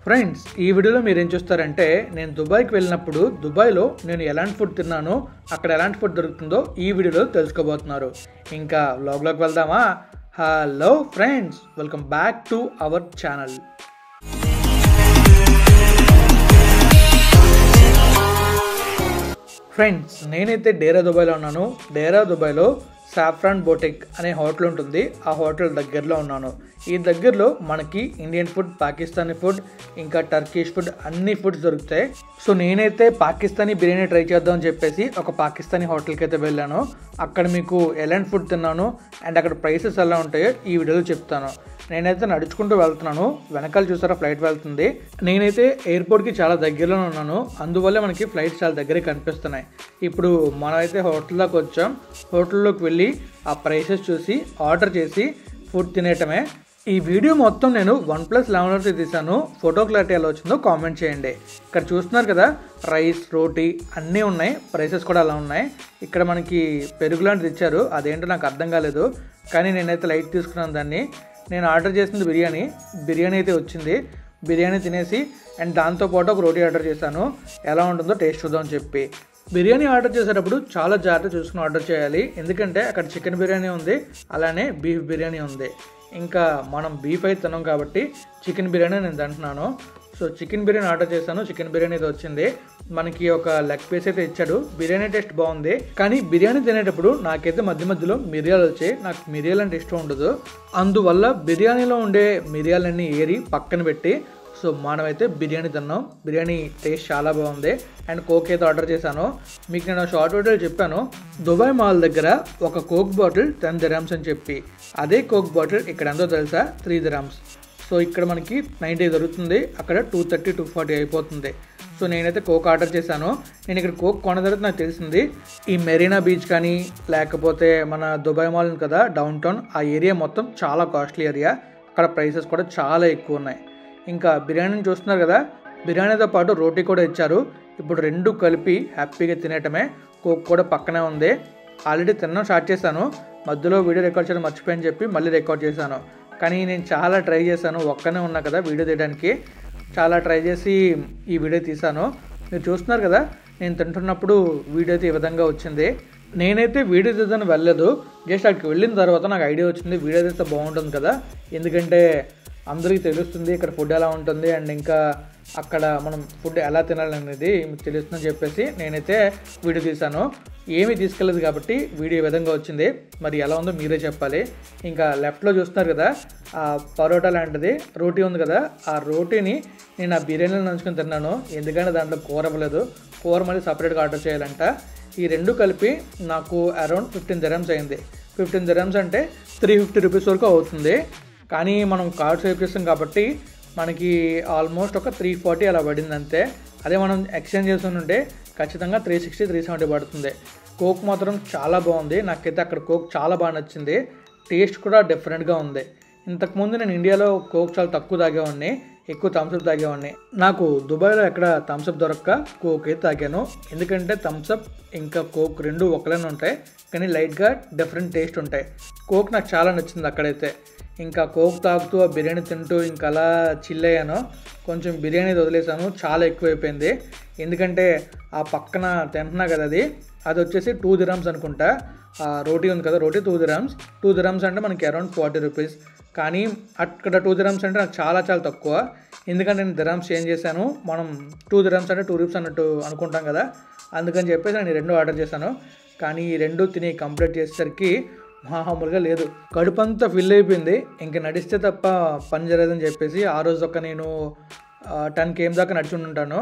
Friends, ఈ వీడియోలో మీరు ఏం చూస్తారంటే నేను దుబాయ్కి వెళ్ళినప్పుడు దుబాయ్లో నేను ఎలాంటి ఫుడ్ తిన్నానో అక్కడ ఎలాంటి ఫుడ్ దొరుకుతుందో ఈ వీడియోలో తెలుసుకోబోతున్నారు. ఇంకా వ్లాగ్లోకి వెళ్దామా? Hello friends, welcome back to our channel. Friends, నేనైతే డేరా దుబాయ్లో ఉన్నాను. డేరా దుబాయ్లో సాఫ్రాన్ బోటిక్ అనే హోటల్ ఉంటుంది. ఆ హోటల్ దగ్గరలో ఉన్నాను. ఈ దగ్గరలో మనకి ఇండియన్ ఫుడ్, పాకిస్తానీ ఫుడ్, ఇంకా టర్కిష్ ఫుడ్ అన్ని ఫుడ్స్ దొరుకుతాయి. సో నేనైతే పాకిస్తానీ బిర్యానీ ట్రై చేద్దాం అని చెప్పేసి ఒక పాకిస్తానీ హోటల్కి అయితే వెళ్ళాను. అక్కడ మీకు ఎలాంటి ఫుడ్ తిన్నాను అండ్ అక్కడ ప్రైసెస్ ఎలా ఉంటాయో ఈ వీడియోలో చెప్తాను. నేనైతే నడుచుకుంటూ వెళ్తున్నాను. వెనకాల చూసారా ఫ్లైట్ వెళ్తుంది. నేనైతే ఎయిర్పోర్ట్కి చాలా దగ్గరలో ఉన్నాను. అందువల్ల మనకి ఫ్లైట్స్ చాలా దగ్గరే కనిపిస్తున్నాయి. ఇప్పుడు మనమైతే హోటల్ దాకా వచ్చాం. హోటల్లోకి వెళ్ళి ఆ ప్రైసెస్ చూసి ఆర్డర్ చేసి ఫుడ్ తినేయటమే. ఈ వీడియో మొత్తం నేను OnePlus11 తీసాను. ఫోటో క్లారిటీ ఎలా వచ్చిందో కామెంట్ చేయండి. ఇక్కడ చూస్తున్నారు కదా, రైస్, రోటీ అన్నీ ఉన్నాయి. ప్రైసెస్ కూడా అలా ఉన్నాయి. ఇక్కడ మనకి పెరుగు లాంటిది ఇచ్చారు. అదేంటో నాకు అర్థం కాలేదు, కానీ నేనైతే లైట్ తీసుకున్నాను దాన్ని. నేను ఆర్డర్ చేసింది బిర్యానీ అయితే వచ్చింది. బిర్యానీ తినేసి అండ్ దాంతోపాటు ఒక రోటీ ఆర్డర్ చేశాను. ఎలా ఉంటుందో టేస్ట్ చూద్దామని చెప్పి. బిర్యానీ ఆర్డర్ చేసేటప్పుడు చాలా జాగ్రత్త చూసుకుని ఆర్డర్ చేయాలి. ఎందుకంటే అక్కడ చికెన్ బిర్యానీ ఉంది, అలానే బీఫ్ బిర్యానీ ఉంది. ఇంకా మనం బీఫ్ అయితే తిన్నాం కాబట్టి చికెన్ బిర్యానీ నేను తింటున్నాను. సో చికెన్ బిర్యానీ ఆర్డర్ చేశాను. చికెన్ బిర్యానీ అయితే వచ్చింది. మనకి ఒక లెగ్ పీస్ అయితే ఇచ్చాడు. బిర్యానీ టేస్ట్ బాగుంది, కానీ బిర్యానీ తినేటప్పుడు నాకైతే మధ్య మధ్యలో మిరియాలు వచ్చాయి. నాకు మిరియాలు అంటే ఇష్టం ఉండదు. అందువల్ల బిర్యానీలో ఉండే మిరియాలన్నీ ఏరి పక్కన పెట్టి సో మనమైతే బిర్యానీ తిన్నాం. బిర్యానీ టేస్ట్ చాలా బాగుంది. అండ్ కోక్ అయితే ఆర్డర్ చేశాను. మీకు నేను షార్ట్ వీడియోలో చెప్పాను, దుబాయ్ మాల్ దగ్గర ఒక కోక్ బాటిల్ 10 dirhams అని చెప్పి. అదే కోక్ బాటిల్ ఇక్కడ ఎంతో తెలుసా? 3 dirhams. సో ఇక్కడ మనకి 90 దొరుకుతుంది, అక్కడ 230, 240 అయిపోతుంది. సో నేనైతే కోక్ ఆర్డర్ చేశాను. నేను ఇక్కడ కోక్ కొన్న తర్వాత నాకు తెలిసింది, ఈ మెరీనా బీచ్ కానీ లేకపోతే మన దుబాయ్ మాల్ ఉంది కదా డౌన్ టౌన్, ఆ ఏరియా మొత్తం చాలా కాస్ట్లీ ఏరియా. అక్కడ ప్రైసెస్ కూడా చాలా ఎక్కువ ఉన్నాయి. ఇంకా బిర్యానీని చూస్తున్నారు కదా, బిర్యానీతో పాటు రోటీ కూడా ఇచ్చారు. ఇప్పుడు రెండు కలిపి హ్యాపీగా తినేయటమే. కోక్ కూడా పక్కనే ఉంది. ఆల్రెడీ తినడం స్టార్ట్ చేశాను. మధ్యలో వీడియో రికార్డ్ చేయడం మర్చిపోయని చెప్పి మళ్ళీ రికార్డ్ చేశాను. కానీ నేను చాలా ట్రై చేశాను. ఒక్కనే ఉన్నా కదా వీడియో తీయడానికి. చాలా ట్రై చేసి ఈ వీడియో తీశాను. మీరు చూస్తున్నారు కదా, నేను తింటున్నప్పుడు వీడియో అయితే ఈ విధంగా వచ్చింది. నేనైతే వీడియో తీద్దామని వెళ్ళలేదు. జస్ట్ అక్కడికి వెళ్ళిన తర్వాత నాకు ఐడియా వచ్చింది, వీడియో తీస్తే బాగుంటుంది కదా, ఎందుకంటే అందరికీ తెలుస్తుంది ఇక్కడ ఫుడ్ ఎలా ఉంటుంది అండ్ ఇంకా అక్కడ మనం ఫుడ్ ఎలా తినాలనేది మీకు తెలుస్తుందని చెప్పేసి నేనైతే వీడియో తీశాను. ఏమీ తీసుకెళ్ళలేదు కాబట్టి వీడియో ఈ విధంగా వచ్చింది. మరి ఎలా ఉందో మీరే చెప్పాలి. ఇంకా లెఫ్ట్లో చూస్తున్నారు కదా, ఆ పరోటా లాంటిది రోటీ ఉంది కదా, ఆ రోటీని నేను ఆ బిర్యానీలో నంచుకొని తిన్నాను. ఎందుకంటే దాంట్లో కూర ఇవ్వలేదు. కూర మళ్ళీ సపరేట్గా ఆర్డర్ చేయాలంట. ఈ రెండు కలిపి నాకు అరౌండ్ 15 dirhams అయింది. 15 dirhams అంటే 350 rupees వరకు అవుతుంది. కానీ మనం కార్డ్ స్వైప్ చేస్తాం కాబట్టి మనకి ఆల్మోస్ట్ ఒక 340 అలా పడింది అంతే. అదే మనం ఎక్స్చేంజ్ చేసుకుంటుంటే ఖచ్చితంగా 360, 370 పడుతుంది. కోక్ మాత్రం చాలా బాగుంది. నాకైతే అక్కడ కోక్ చాలా బాగా నచ్చింది. టేస్ట్ కూడా డిఫరెంట్గా ఉంది. ఇంతకుముందు నేను ఇండియాలో కోక్ చాలా తక్కువ తాగేవాడిని, ఎక్కువ థమ్స్అప్ తాగేవాడిని. నాకు దుబాయ్లో ఎక్కడ థమ్స్అప్ దొరక్క కోక్ అయితే తాగాను. ఎందుకంటే థమ్స్అప్ ఇంకా కోక్ రెండు ఒకలానే ఉంటాయి, కానీ లైట్గా డిఫరెంట్ టేస్ట్ ఉంటాయి. కోక్ నాకు చాలా నచ్చింది అక్కడైతే. ఇంకా కోక్ తాగుతూ ఆ బిర్యానీ తింటూ ఇంకా అలా చిల్ అయ్యాను. కొంచెం బిర్యానీ వదిలేసాను, చాలా ఎక్కువైపోయింది. ఎందుకంటే ఆ పక్కన తింటున్నా కదా, అది వచ్చేసి 2 dirhams అనుకుంటా. ఆ రోటీ ఉంది కదా, రోటీ 2 dirhams. 2 dirhams అంటే మనకి అరౌండ్ 40 rupees. కానీ అక్కడ 2 dirhams అంటే నాకు చాలా చాలా తక్కువ. ఎందుకంటే నేను dirhams చేంజ్ చేశాను. మనం 2 dirhams అంటే 2 rupees అన్నట్టు అనుకుంటాం కదా, అందుకని చెప్పేసి నేను రెండు ఆర్డర్ చేశాను. కానీ ఈ రెండు తిని కంప్లీట్ చేసేసరికి మామూలుగా లేదు, కడుపంతా ఫిల్ అయిపోయింది. ఇంక నడిస్తే తప్ప పని జరగదని చెప్పేసి ఆ రోజు ఒక నేను 10 km దాకా నడుచుంటాను.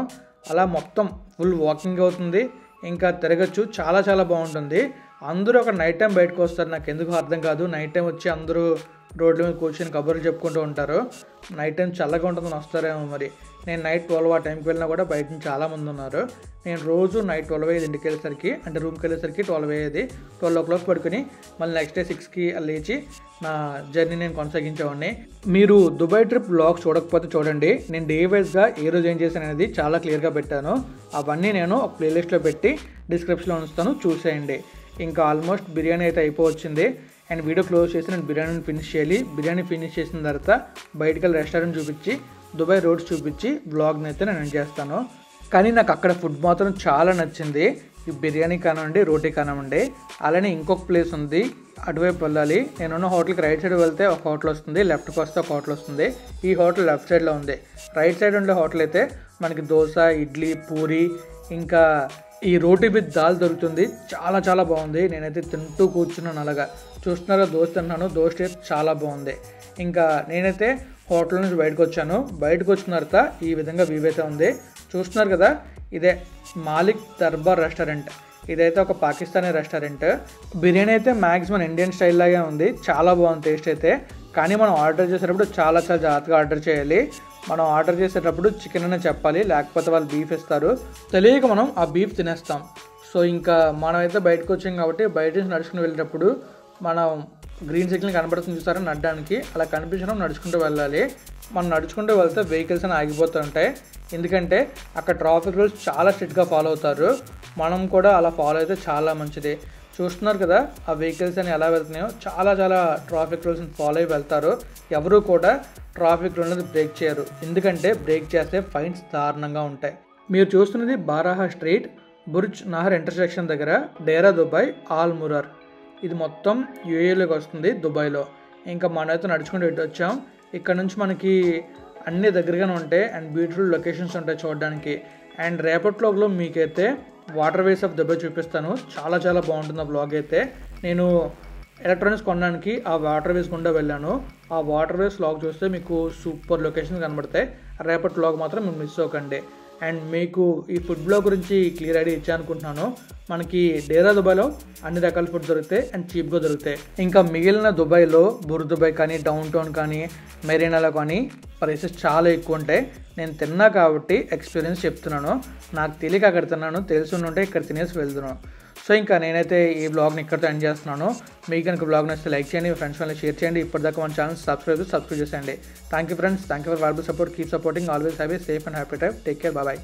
అలా మొత్తం ఫుల్ వాకింగ్ అవుతుంది. ఇంకా తిరగచ్చు, చాలా చాలా బాగుంటుంది. అందరూ ఒక నైట్ టైం బయటకు వస్తారు. నాకు ఎందుకు అర్థం కాదు. నైట్ టైం వచ్చి అందరూ రోడ్ల మీద కూర్చొని కబుర్లు చెప్పుకుంటూ ఉంటారు. నైట్ టైం చల్లగా ఉంటుందని వస్తారేమో మరి. నేను నైట్ 12 ఆ టైంకి వెళ్ళినా కూడా బయట నుంచి చాలామంది ఉన్నారు. నేను రోజు నైట్ 12 అయ్యేది ఇంటికి వెళ్ళేసరికి, అంటే రూమ్కి వెళ్ళేసరికి 12 అయ్యేది. 12 o'clock పడుకొని మళ్ళీ నెక్స్ట్ డే 6కి లేచి నా జర్నీ నేను కొనసాగించేవాడిని. మీరు దుబాయ్ ట్రిప్ వ్లాగ్స్ చూడకపోతే చూడండి. నేను డే వైజ్గా ఏ రోజు ఏం చేశాను అనేది చాలా క్లియర్గా పెట్టాను. అవన్నీ నేను ఒక ప్లేలిస్ట్లో పెట్టి డిస్క్రిప్షన్లో ఉంచుతాను, చూసేయండి. ఇంకా ఆల్మోస్ట్ బిర్యానీ అయితే అయిపోవచ్చింది. అండ్ వీడియో క్లోజ్ చేసి నేను బిర్యానీని ఫినిష్ చేయాలి. బిర్యానీ ఫినిష్ చేసిన తర్వాత బయటికి వెళ్ళి రెస్టారెంట్ చూపించి దుబాయ్ రోడ్స్ చూపించి వ్లాగ్ని అయితే నేను ఎండ్ చేస్తాను. కానీ నాకు అక్కడ ఫుడ్ మాత్రం చాలా నచ్చింది. ఈ బిర్యానీ కానివ్వండి, రోటీ కానివ్వండి. అలానే ఇంకొక ప్లేస్ ఉంది, అటువైపు వెళ్ళాలి. నేనున్న హోటల్కి రైట్ సైడ్ వెళ్తే ఒక హోటల్ వస్తుంది, లెఫ్ట్కి వస్తే ఒక హోటల్ వస్తుంది. ఈ హోటల్ లెఫ్ట్ సైడ్లో ఉంది. రైట్ సైడ్ ఉండే హోటల్ అయితే మనకి దోశ, ఇడ్లీ, పూరి, ఇంకా ఈ రోటీ విత్ దాల్ దొరుకుతుంది. చాలా చాలా బాగుంది. నేనైతే తింటూ కూర్చున్నాను. అలాగా చూస్తున్నారా, దోశ తిన్నాను. దోశ టేస్ట్ చాలా బాగుంది. ఇంకా నేనైతే హోటల్ నుంచి బయటకు వచ్చాను. బయటకు వచ్చిన తర్వాత ఈ విధంగా వ్యూ అయితే ఉంది. చూస్తున్నారు కదా, ఇదే మాలిక్ దర్బార్ రెస్టారెంట్. ఇదైతే ఒక పాకిస్తానీ రెస్టారెంట్. బిర్యానీ అయితే మ్యాక్సిమం ఇండియన్ స్టైల్ లాగే ఉంది. చాలా బాగుంది టేస్ట్ అయితే. కానీ మనం ఆర్డర్ చేసేటప్పుడు చాలా చాలా జాగ్రత్తగా ఆర్డర్ చేయాలి. మనం ఆర్డర్ చేసేటప్పుడు చికెన్ అనే చెప్పాలి, లేకపోతే వాళ్ళు బీఫ్ ఇస్తారు. తెలియక మనం ఆ బీఫ్ తినేస్తాం. సో ఇంకా మనమైతే బయటకు వచ్చాం కాబట్టి బయట నుంచి నడుచుకుని వెళ్ళేటప్పుడు మనం గ్రీన్ సిగ్నల్ కనబడుతుంది చూసారా నడడానికి, అలా కనిపించడం నడుచుకుంటూ వెళ్ళాలి. మనం నడుచుకుంటూ వెళ్తే వెహికల్స్ అని ఆగిపోతుంటాయి. ఎందుకంటే అక్కడ ట్రాఫిక్ రూల్స్ చాలా స్ట్రిక్ట్గా ఫాలో అవుతారు. మనం కూడా అలా ఫాలో అయితే చాలా మంచిది. చూస్తున్నారు కదా ఆ వెహికల్స్ అని ఎలా వెళ్తున్నాయో, చాలా చాలా ట్రాఫిక్ రూల్స్ని ఫాలో అయ్యి వెళ్తారు. ఎవరు కూడా ట్రాఫిక్ రూల్ అనేది బ్రేక్ చేయరు. ఎందుకంటే బ్రేక్ చేస్తే ఫైన్స్ దారుణంగా ఉంటాయి. మీరు చూస్తున్నది బారాహా స్ట్రీట్, బుర్జ్ నహర్ ఇంటర్సెక్షన్ దగ్గర, డేరా దుబాయ్, ఆల్ మురార్. ఇది మొత్తం యూఏలోకి వస్తుంది, దుబాయ్లో. ఇంకా మనమైతే నడుచుకుంటూ ఇటు వచ్చాం. ఇక్కడ నుంచి మనకి అన్ని దగ్గరగానే ఉంటాయి అండ్ బ్యూటిఫుల్ లొకేషన్స్ ఉంటాయి చూడడానికి. అండ్ రేపటిలో మీకైతే వాటర్ వేస్ ఆఫ్ దుబాయ్ చూపిస్తాను. చాలా చాలా బాగుంటుంది ఆ బ్లాగ్ అయితే. నేను ఎలక్ట్రానిక్స్ కొనడానికి ఆ వాటర్ వేస్ గుండా వెళ్ళాను. ఆ వాటర్ వేస్ వ్లాగ్ చూస్తే మీకు సూపర్ లొకేషన్స్ కనబడతాయి. రేపటి వ్లాగ్ మాత్రం మీరు మిస్ అవ్వకండి. అండ్ మీకు ఈ ఫుడ్ బ్లాగ్ గురించి క్లియర్ ఐడియా ఇచ్చా అనుకుంటున్నాను. మనకి డేరా దుబాయ్లో అన్ని రకాల ఫుడ్ దొరుకుతాయి అండ్ చీప్గా దొరుకుతాయి. ఇంకా మిగిలిన దుబాయ్లో బుర్జ్ దుబాయ్ కానీ, డౌన్ టౌన్ కానీ, మెరీనాలో కానీ ప్రైసెస్ చాలా ఎక్కువ ఉంటాయి. నేను తిన్నా కాబట్టి ఎక్స్పీరియన్స్ చెప్తున్నాను. నాకు తెలియక అక్కడ తిన్నాను, తెలిసి ఉంటే ఇక్కడ తినేసి వెళ్తున్నాను. సో ఇంకా నేనైతే ఈ బ్లాగ్ని ఇక్కడితో ఎండ్ చేస్తున్నాను. మీకు కనుక బ్లాగ్ నచ్చితే లైక్ చేయండి, మీ ఫ్రెండ్స్ వాళ్ళకి షేర్ చేయండి. ఇప్పటిదాకా మన ఛానల్ సబ్స్క్రైబ్ చేసేయండి. Thank you friends, thank you for valuable support. Keep supporting, always have a safe and happy time. Take care, bye.